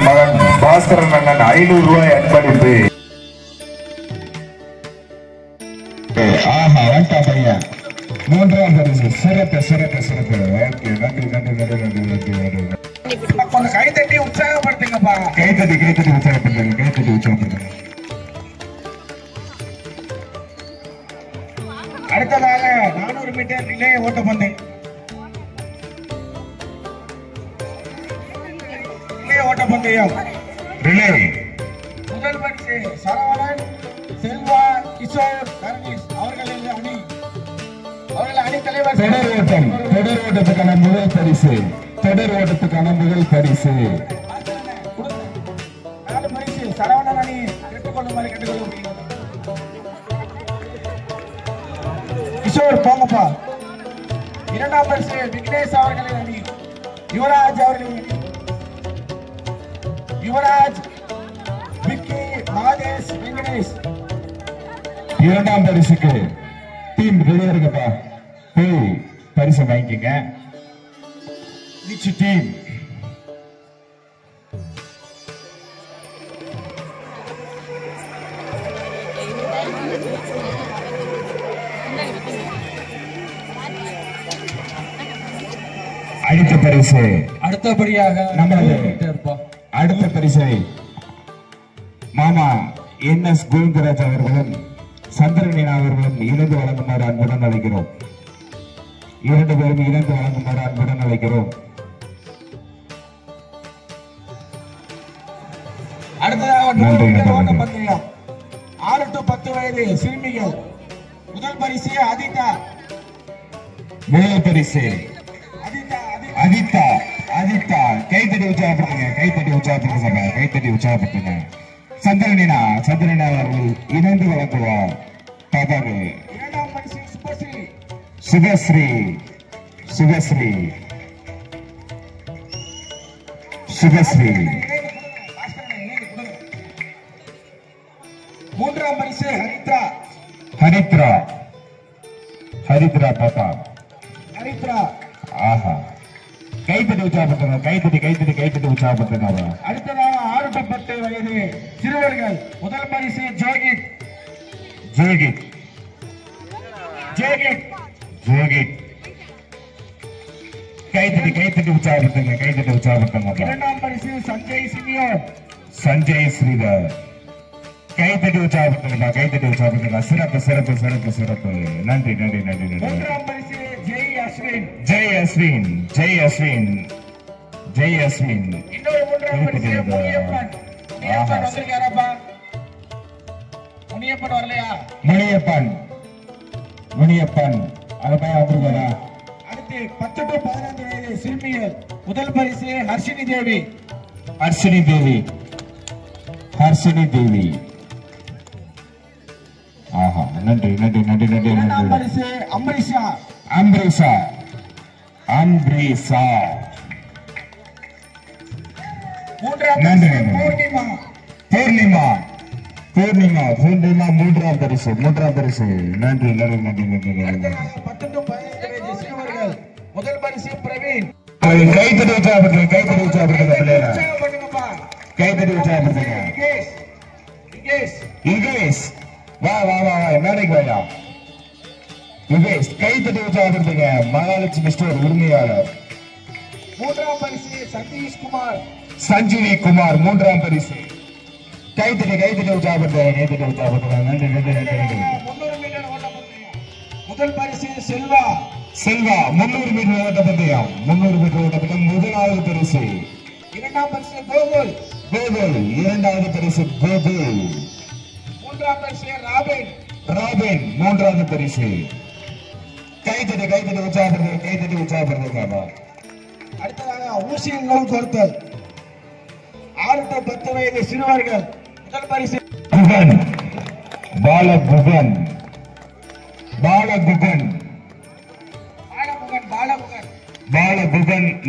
மகன் பாஸ்கரன் அண்ணன் 500 ரூபாய் அன்பளிப்பு. ஆஹா வண்டா பையன் 3ஆம் பரிசு. சிறப்பு சிறப்பு சிறப்பு. ஓகே நன்றி நன்றி நன்றி நன்றி நன்றி நன்றி. கொஞ்சம் கை தட்டி உற்சாகப்படுத்துங்கப்பா. கை தட்டி உற்சாகப்படுத்துங்க. கை தட்டி உற்சாகப்படுத்துங்க. அடுத்ததாக 400 மீட்டர் ரிலே ஓட்டப்பந்தயம். ஓட்டப்பந்தயம் ரிலே முதல் பரிசு சரவணன் செல்வா கிஷோர் கர்ணேஷ் அவர்களின் அணி தலைவர். தொடர் ஓட்டத்துக்கான முதல் பரிசு. தொடர் ஓட்டத்துக்கான முதல் பரிசு 4 பரிசு சரவணன் அணி கேட்டுக்கொள்ளுமாறு கேட்டுக்கொள்ளும். கிஷோர் போங்கப்பா. 2ஆம் பரிசு விக்னேஷ் அவர்களின் அணி. யுவராஜ் அவர்களின் அணி. யுவராஜ் விக்கி மாதேஷ் வெங்கடேஷ். 2ஆம் பரிசுக்கு டீம் ரெடியா இருக்கப்பா. போய் பரிசு வாங்கிக்கங்க. டீம் அடுத்த பரிசு அடுத்தபடியாக நம்மளது அடுத்த பரிசை மாமா NS கோவிந்தராஜ் அவர்களும் சந்திரன் அவர்களும் இணைந்து வழங்குமாறு அன்புடன் அழைக்கிறோம். 2 பேரும் இணைந்து வழங்குமாறு அன்புடன் அழைக்கிறோம். அடுத்ததாக 6 to 10 வயது சிறுமிகள். முதல் பரிசு அதிதா. முதல் பரிசு அதிதா. அதிதா கைத்தடி உற்சாகப்படுத்துங்க. கைத்தடி உற்சாகப்படுத்துங்க. கைத்தடி உற்சாகப்படுத்துங்க. சந்திரனா அவர்கள் இணைந்து வழங்குவார். 2ஆம் பரிசு சுபஸ்ரீ சுபஸ்ரீ சுபஸ்ரீ. மூன்றாம் பரிசு ஹரித்ரா. ஹரித்ரா ஹரித்ரா பாப்பா ஹரித்ரா. ஆஹா, கைத்தட்டி உற்சாகப்படுத்துங்க, கைத்தட்டி உற்சாகப்படுத்துங்க. அடுத்ததாக 6 to 10 வயது சிறுவர்கள் முதல் பரிசு ஜோகித். ஜோகித் ஜோகித் ஜோகித். கைத்தட்டி உற்சாகப்படுத்துங்க. இரண்டாம் பரிசு சஞ்சய் சினியோர். சஞ்சய் ஸ்ரீதர். கைத்தட்டி உற்சாகப்படுத்துங்க. சிறப்பு சிறப்பு சிறப்பு சிறப்பு. நன்றி நன்றி நன்றி நன்றி. மூன்றாம் பரிசு ஜெய் அஸ்வின். ஜெய் அஸ்வின் ஜெய் அஸ்வின் ஜெய் அஸ்வின். இன்னொரு மூன்றாம் பரிசு முனியப்பன். முனியப்பன் வந்திருக்காரப்பா? முனியப்பன் வரலையா? முனியப்பன் அது பையன் வந்திருக்காரா? அடுத்து 10 to 15 வயது சிறுமிகள் முதல் பரிசு ஹர்ஷினி தேவி. ஹர்ஷினி தேவி. ஆஹா, நன்றி நன்றி நன்றி நன்றி இரண்டாம் நன்றி. பரிசு அம்பரீஷா. அம்பரீஷா. மூன்றாம் நன்றி, பரிசு நன்றி. பூர்ணிமா. பூர்ணிமா மூன்றாம் பரிசு. நன்றி நன்றி நன்றி நன்றி நன்றி. 10 to 15 வயது சிறுவர்கள் முதல் பரிசு பிரவீன். கைத்தட்டி உற்சாகப்படுத்துங்க. உற்சாகம் பண்ணுங்கப்பா. கைத்தட்டி உற்சாகப்படுத்துங்க. யுகேஷ் வா மேடைக்கு வாயா. யுகேஷ் கைத்தட்டி உற்சாகப்படுத்துங்க. மகாலட்சுமி ஸ்டோர் உரிமையாளர். மூன்றாம் பரிசு சதீஷ் குமார். சஞ்சீவி குமார் மூன்றாம் பரிசு. கைத்தட்டி உற்சாகப்படுத்துங்க. நன்றி நன்றி நன்றி நன்றி. 300 மீட்டர் ஓட்ட பந்தயம் முதல் பரிசு செல்வா. 300 மீட்டர் ஓட்ட பந்தயம். முதலாவது பரிசு. இரண்டாம் பரிசு கோகுல். இரண்டாவது பரிசு கோகுல். மூன்றாம் பரிசு ராபின். மூன்றாவது பரிசு. கைத்தட்டி உற்சாகப்படுத்துங்க. அடுத்ததாக ஊசியில் நூல் கோர்த்தல் 6 to 10 வயது சிறுவர்கள் முதல் பரிசு பாலகுகன்.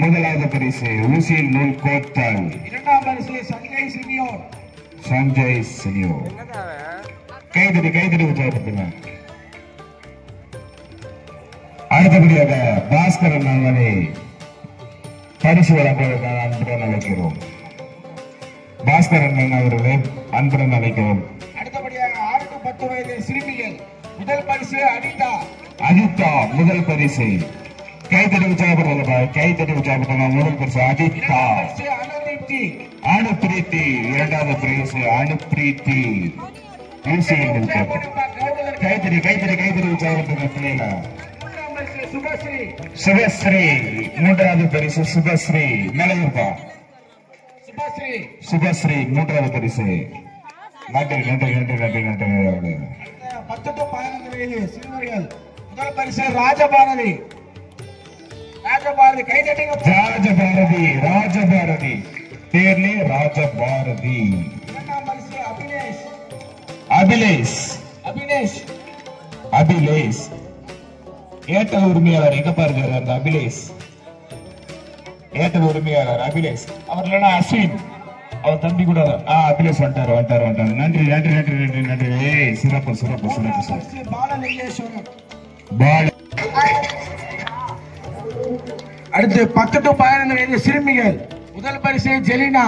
முதலாவது பரிசு. ஊசியில் நூல் கோர்த்தல். இரண்டாம் பரிசு சஞ்சய் சினியோர். கைத்தட்டி உற்சாகப்படுத்துங்க. அடுத்தபடியாக பாஸ்கரன் அவர்களை பரிசு வழங்குவதற்காக அன்புடன் அழைக்கிறோம். அடுத்தபடியாக 6 to 10 வயது சிறுமிகள் முதல் பரிசு அனிதா முதல் பரிசு. கைத்தட்டி உற்சாகப்படுத்துங்க. முதல் பரிசு அனிதா. அனுப்பிரீத்தி இரண்டாவது பரிசு. அனுப்பிரீத்தி ஊசியில் நூல் கோர்த்தல். கைத்தட்டி உற்சாகப்படுத்துங்க. சுபஸ்ரீ மூன்றாவது பரிசு. மேலையூர்பா சுபஸ்ரீ மூன்றாவது பரிசு. நன்றி நன்றி நன்றி நன்றி நன்றி. 10 to 15 வயது சிறுவர்கள் முதல் பரிசு ராஜபாரதி. கைதட்டிங்க. ராஜபாரதி பேர்லே ராஜபாரதி. இரண்டாம் பரிசு அபிலேஷ். ஏர்டெல் உரிமையாளர் எங்க பாருங்க அந்த அபிலேஷ். அவர் இல்லைன்னா அஸ்வின், அவர் தம்பி கூட. அபிலேஷ் வந்துட்டாரு. நன்றி நன்றி நன்றி நன்றி நன்றி. சிறப்பு. அடுத்து 10 to 15 வயது சிறுமிகள் முதல் பரிசு ஜெனினா.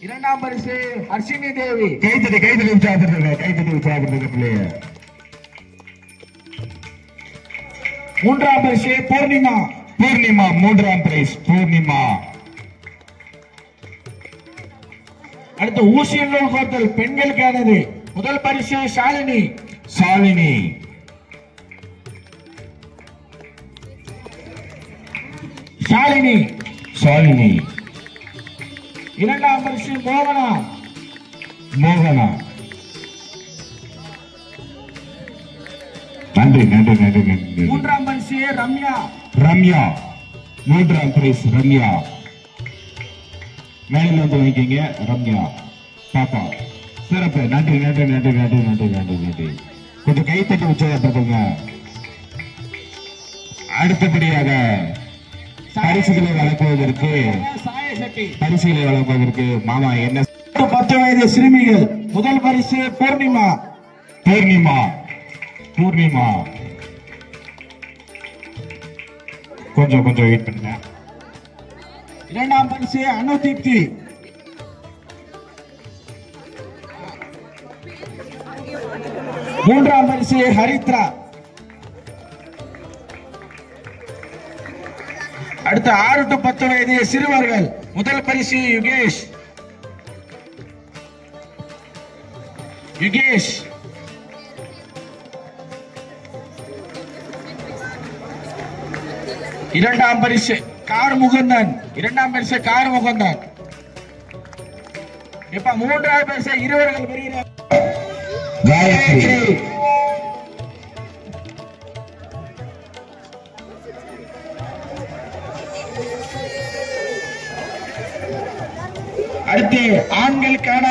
இரண்டாம் பரிசு ஹர்ஷினி தேவி. கைத்தட்டி உற்சாகப்படுத்துங்க பிள்ளைய. மூன்றாம் பரிசு பூர்ணிமா. மூன்றாம் பிரைஸ் பூர்ணிமா. அடுத்து ஊசியில் நூல் கோர்த்தல் பெண்களுக்கானது முதல் பரிசு ஷாலினி. இரண்டாம் பரிசு மோகனா. நன்றி நன்றி நன்றி நன்றி. மூன்றாம் பரிசு ரம்யா. மூன்றாம் பிரைஸ் ரம்யா. மேல வந்து வைக்கீங்க ரம்யா பாப்பா. சிறப்பு. நன்றி நன்றி நன்றி நன்றி நன்றி நன்றி நன்றி. கொஞ்சம் கைத்தட்டி உற்சாகப்படுத்துங்க. அடுத்தபடியாக பரிசுகளை வழங்குவதற்கு மாமா என்ன 10 வயது சிறுமிகள் முதல் பரிசு பூர்ணிமா. பூர்ணிமா பூர்ணிமா கொஞ்சம் வெயிட் பண்ணுங்க. இரண்டாம் பரிசு அனுதீப்தி. மூன்றாம் பரிசு ஹரித்ரா. அடுத்த 6 to 10 வயது சிறுவர்கள் முதல் பரிசு யுகேஷ். இரண்டாம் பரிசு கார் முகந்தன். இப்ப மூன்றாவது பரிசு இருவர்கள் பெறுகிறார். காயத்ரி. அடுத்து ஆண்களுக்கான